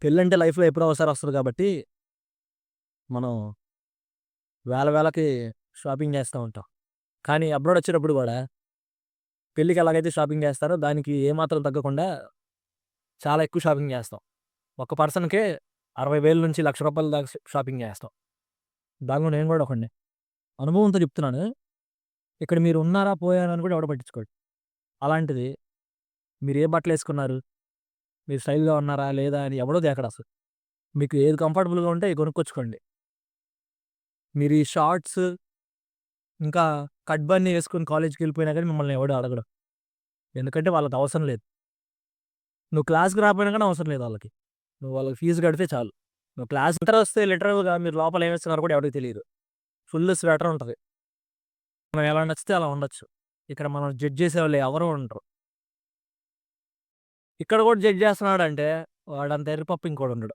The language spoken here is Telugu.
పెళ్ళంటే లైఫ్‌లో ఎప్పుడో ఒకసారి వస్తది కాబట్టి, మనం వేలకి షాపింగ్ చేస్తా ఉంటాం. కానీ అబ్రాడ్ వచ్చేటప్పుడు గూడా పెళ్ళికి ఎలాగైతే షాపింగ్ చేస్తారో దానికి ఏమాత్రం తగ్గకుండా చాలా ఎక్కువ షాపింగ్ చేస్తాం. ఒక పర్సన్‌కే 60,000 నుంచి రూ. 1,00,000 దాకా షాపింగ్ చేస్తాం. దానిలో నేను గూడా ఒకడినే. అనుభవంతో చెప్తున్నాను. ఇక్కడ మీరు ఉన్నారా, పోయారా అని కూడా ఎవడు పట్టించుకోడు. అలాంటిది మీరు ఏ బట్టలేసుకున్నారు? మీరు స్టైల్‌గా ఉన్నారా, లేదా అని ఎవడో దేకడసలు. మీకు ఏది కంఫర్టబుల్‌గా ఉంటే అయి కొనుక్కొచ్చుకోండి. మీరు ఈ షార్ట్స్, ఇంకా కట్ బన్నీ యేసుకొని కాలేజ్‌కెళ్ళిపోయినా గానీ మిమ్మల్ని ఎవడు అడగడు. ఎందుకంటే వాళ్ళకి అవసరం లేదు. నువ్వు క్లాస్‌కి రాకపోయినా గానీ అవసరం లేదు ఆళ్ళకి. నువ్వు వాళ్ళకి ఫీజు కడితే చాలు. నువ్వు క్లాస్ ఇంటరొస్తే లిటరల్‌గా మీరు లోపల ఏమేస్తున్నారో కూడా ఎవడికి తెలీదు. ఫుల్ స్వెటర్ ఉంటది. మనం ఎలా నచ్చితే అలా ఉండొచ్చు. ఇక్కడ మనం జడ్జ్ చేసేవాళ్ళు ఎవరు ఉండరు. ఇక్కడ కూడా జడ్జ్ చేస్తున్నాడంటే వాడంత ఎర్రిపప్పు ఇంకోడుండడు.